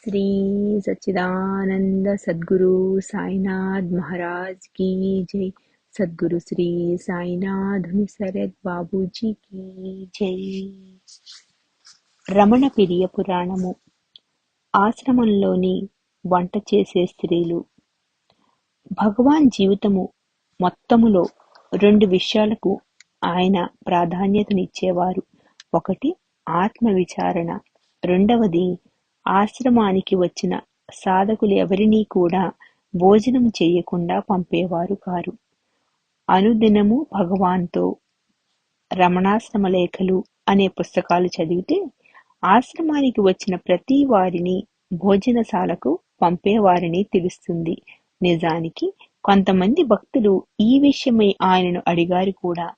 श्री सच्चिदानंद सद्गुरु साईनाथ महाराज की जय। सद्गुरु श्री साईनाथ सरद बाबूजी की జై. రమణ పిరియ పురాణము. ఆశ్రమంలోని వంట చేసే స్త్రీలు. భగవాన్ జీవితము మొత్తములో 2 విషయాలకు ఆయన ప్రాధాన్యతనిచ్చేవారు. ఒకటి ఆత్మ విచారణ, రెండవది ఆశ్రమానికి వచ్చిన సాధకులు ఎవరినీ కూడా భోజనం చేయకుండా పంపేవారు కారు. అనుదినము భగవాన్తో రమణాశ్రమ లేఖలు అనే పుస్తకాలు చదివితే ఆశ్రమానికి వచ్చిన ప్రతి వారిని భోజనశాలకు పంపేవారిని తెలుస్తుంది. నిజానికి కొంతమంది భక్తులు ఈ విషయమై ఆయనను అడిగారు కూడా.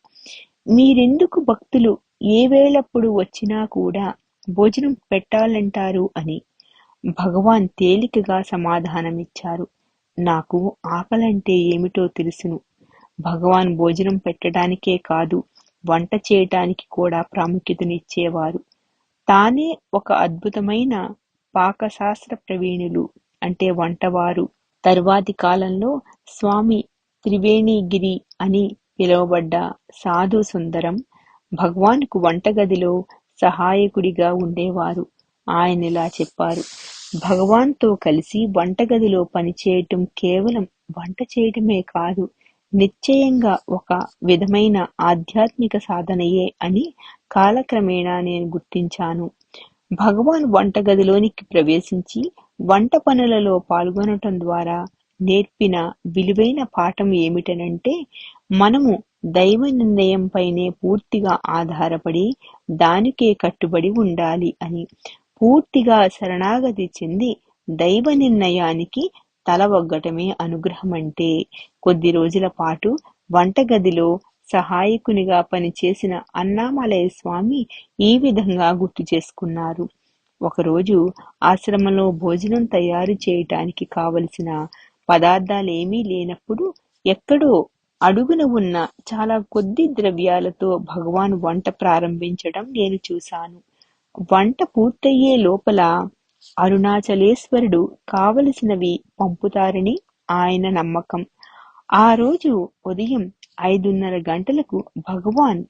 మీరెందుకు భక్తులు ఏ వేళప్పుడు వచ్చినా కూడా భోజనం పెట్టాలంటారు అని. భగవాన్ తేలికగా సమాధానమిచ్చారు. నాకు ఆకలంటే ఏమిటో తెలుసును. భగవాన్ భోజనం పెట్టడానికే కాదు, వంట చేయటానికి కూడా ప్రాముఖ్యతనిచ్చేవారు. తానే ఒక అద్భుతమైన పాకశాస్త్ర ప్రవీణులు, అంటే వంటవారు. తరువాతి కాలంలో స్వామి త్రివేణిగిరి అని పిలువబడ్డ సాధు సుందరం భగవాన్కు వంటగదిలో సహాయకుడిగా ఉండేవారు. ఆయన ఇలా చెప్పారు: భగవాన్తో కలిసి వంటగదిలో పనిచేయటం కేవలం వంట చేయటమే కాదు, నిశ్చయంగా ఒక విధమైన ఆధ్యాత్మిక సాధనయే అని కాలక్రమేణా నేను గుర్తించాను. భగవాన్ వంటగదిలోనికి ప్రవేశించి వంట పనులలో పాల్గొనటం ద్వారా నేర్పిన విలువైన పాఠం ఏమిటనంటే, మనము దైవ నిర్ణయంపైనే పూర్తిగా ఆధారపడి దానికే కట్టుబడి ఉండాలి అని. పూర్తిగా శరణాగతి చెంది దైవ నిర్ణయానికి తల ఒగ్గటమే అనుగ్రహమంటే. కొద్ది రోజుల పాటు వంటగదిలో సహాయకునిగా పనిచేసిన అన్నామలయ స్వామి ఈ విధంగా గుర్తు చేసుకున్నారు. ఒకరోజు ఆశ్రమంలో భోజనం తయారు చేయటానికి కావలసిన పదార్థాలేమీ లేనప్పుడు ఎక్కడో అడుగున ఉన్న చాలా కొద్ది ద్రవ్యాలతో భగవాన్ వంట ప్రారంభించడం నేను చూశాను. వంట పూర్తయ్యే లోపల అరుణాచలేశ్వరుడు కావలసినవి పంపుతారని ఆయన నమ్మకం. ఆ రోజు ఉదయం 5:30 గంటలకు భగవాన్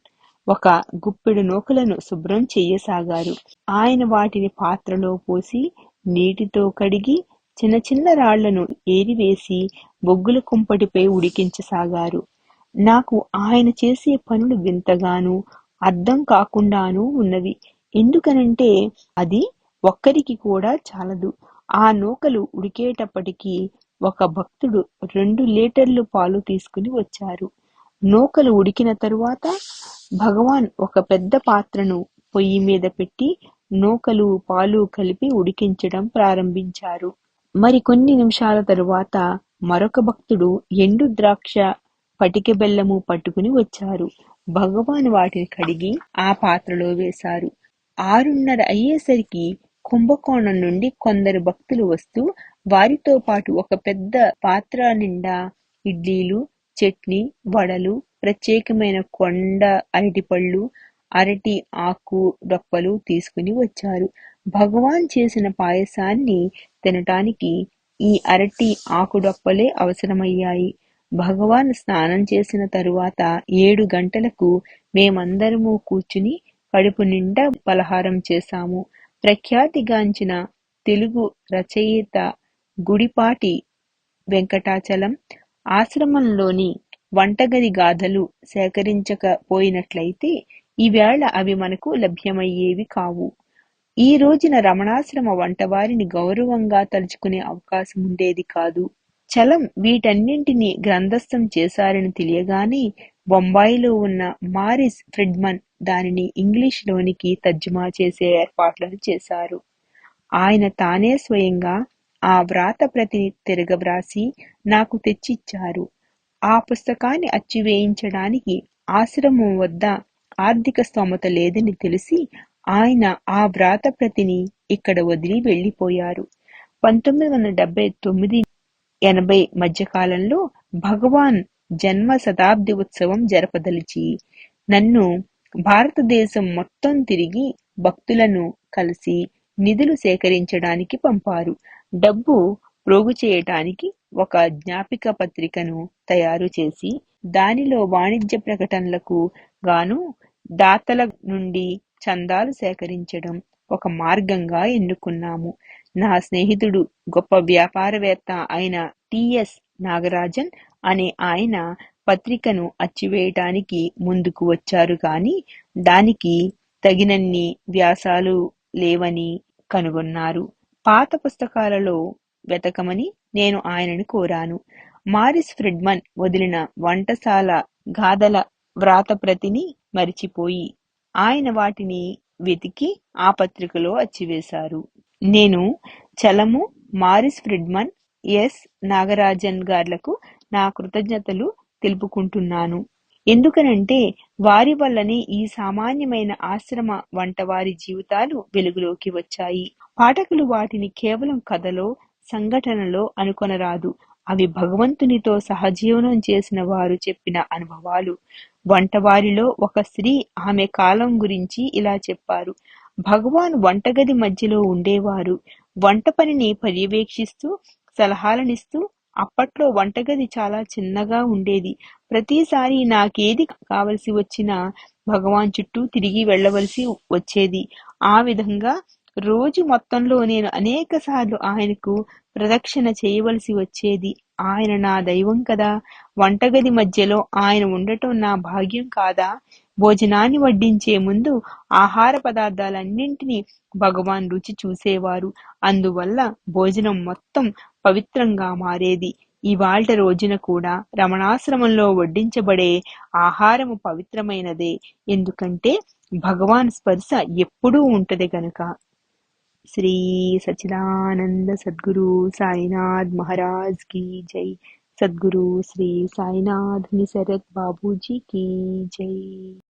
ఒక గుప్పెడు నూకలను శుభ్రం చెయ్యసాగారు. ఆయన వాటిని పాత్రలో పోసి నీటితో కడిగి చిన్న చిన్న రాళ్లను ఏరివేసి బొగ్గుల కుంపటిపై ఉడికించసాగారు. నాకు ఆయన చేసే పనులు వింతగానూ అర్థం కాకుండానూ ఉన్నవి. ఎందుకనంటే అది ఒక్కరికి కూడా చాలదు. ఆ నూకలు ఉడికేటప్పటికీ ఒక భక్తుడు 2 లీటర్లు పాలు తీసుకుని వచ్చారు. నూకలు ఉడికిన తరువాత భగవాన్ ఒక పెద్ద పాత్రను పొయ్యి మీద పెట్టి నూకలు పాలు కలిపి ఉడికించడం ప్రారంభించారు. మరికొన్ని నిమిషాల తరువాత మరొక భక్తుడు ఎండు ద్రాక్ష, పటిక బెల్లము పట్టుకుని వచ్చారు. భగవాన్ వాటిని కడిగి ఆ పాత్రలో వేశారు. 6:30 అయ్యేసరికి కుంభకోణం నుండి కొందరు భక్తులు వస్తూ వారితో పాటు ఒక పెద్ద పాత్ర నిండా ఇడ్లీలు, చట్నీ, వడలు, ప్రత్యేకమైన కొండ అరటిపళ్ళు, అరటి ఆకు డొప్పలు తీసుకుని వచ్చారు. భగవాన్ చేసిన పాయసాన్ని తినటానికి ఈ అరటి ఆకు డొప్పలే అవసరమయ్యాయి. భగవాన్ స్నానం చేసిన తరువాత 7 గంటలకు మేమందరము కూర్చుని కడుపు నిండా పలహారం చేశాము. ప్రఖ్యాతిగాంచిన తెలుగు రచయిత గుడిపాటి వెంకటాచలం ఆశ్రమంలోని వంటగది గాథలు సేకరించకపోయినట్లయితే ఈవేళ అవి మనకు లభ్యమయ్యేవి కావు. ఈ రోజున రమణాశ్రమ వంటవారిని గౌరవంగా తలుచుకునే అవకాశం ఉండేది కాదు. చలం వీటన్నింటినీ గ్రంథస్థం చేశారని తెలియగానే బొంబాయిలో ఉన్న మారిస్ ఫ్రిడ్మన్ దానిని ఇంగ్లీష్లోనికి తర్జుమా చేసే ఏర్పాట్లను చేశారు. ఆయన తానే స్వయంగా ఆ వ్రాత ప్రతిని తిరగవ్రాసి నాకు తెచ్చిచ్చారు. ఆ పుస్తకాన్ని అచ్చువేయించడానికి ఆశ్రమం వద్ద ఆర్థిక స్తోమత లేదని తెలిసి ఆయన ఆ వ్రాత ప్రతిని ఇక్కడ వదిలి వెళ్లిపోయారు. 1979-80 మధ్యకాలంలో భగవాన్ జన్మ శతాబ్ది ఉత్సవం జరపదలిచి నన్ను భారతదేశం మొత్తం తిరిగి భక్తులను కలిసి నిధులు సేకరించడానికి పంపారు. డబ్బు ప్రోగు చేయటానికి ఒక జ్ఞాపిక పత్రికను తయారు చేసి దానిలో వాణిజ్య ప్రకటనలకు గాను దాతల నుండి చందాలు సేకరించడం ఒక మార్గంగా ఎన్నుకున్నాము. నా స్నేహితుడు గొప్ప వ్యాపారవేత్త అయిన టిఎస్ నాగరాజన్ అనే ఆయన పత్రికను అచ్చివేయటానికి ముందుకు వచ్చారు కానీ దానికి తగినన్ని వ్యాసాలు లేవని కనుగొన్నారు. పాత పుస్తకాలలో వెతకమని నేను ఆయనను కోరాను. మారిస్ ఫ్రిడ్మన్ వదిలిన వంటశాల గాథల వ్రాతప్రతిని మరిచిపోయి ఆయన వాటిని వెతికి ఆ పత్రికలో అచ్చివేశారు. నేను చలము మారిస్ ఫ్రిడ్మన్, ఎస్ నాగరాజన్ గార్లకు నా కృతజ్ఞతలు తెలుపుకుంటున్నాను. ఎందుకనంటే వారి వల్లనే ఈ సామాన్యమైన ఆశ్రమ వంటవారి జీవితాలు వెలుగులోకి వచ్చాయి. పాఠకులు వాటిని కేవలం కథలో, సంఘటనలో అనుకొనరాదు. అవి భగవంతునితో సహజీవనం చేసిన వారు చెప్పిన అనుభవాలు. వంటవారిలో ఒక స్త్రీ ఆమె కాలం గురించి ఇలా చెప్పారు. భగవాన్ వంటగది మధ్యలో ఉండేవారు. వంట పనిని పర్యవేక్షిస్తూ సలహాలనిస్తూ. అప్పట్లో వంటగది చాలా చిన్నగా ఉండేది. ప్రతిసారి నాకేది కావలసి వచ్చినా భగవాన్ చుట్టూ తిరిగి వెళ్ళవలసి వచ్చేది. ఆ విధంగా రోజు మొత్తంలో నేను అనేక సార్లు ఆయనకు ప్రదక్షిణ చేయవలసి వచ్చేది. ఆయన నా దైవం కదా. వంటగది మధ్యలో ఆయన ఉండటం నా భాగ్యం కాదా? భోజనాన్ని వడ్డించే ముందు ఆహార పదార్థాలన్నింటినీ భగవాన్ రుచి చూసేవారు. అందువల్ల భోజనం మొత్తం పవిత్రంగా మారేది. ఇవాల్టి రోజున కూడా రమణాశ్రమంలో వడ్డించబడే ఆహారము పవిత్రమైనదే. ఎందుకంటే భగవాన్ స్పర్శ ఎప్పుడూ ఉంటది గనుక. శ్రీ సచ్చిదానంద సద్గురు సాయినాథ్ మహారాజ్ की जय. सद्गुरु श्री साईनाथ निसरत बाबूजी की जय.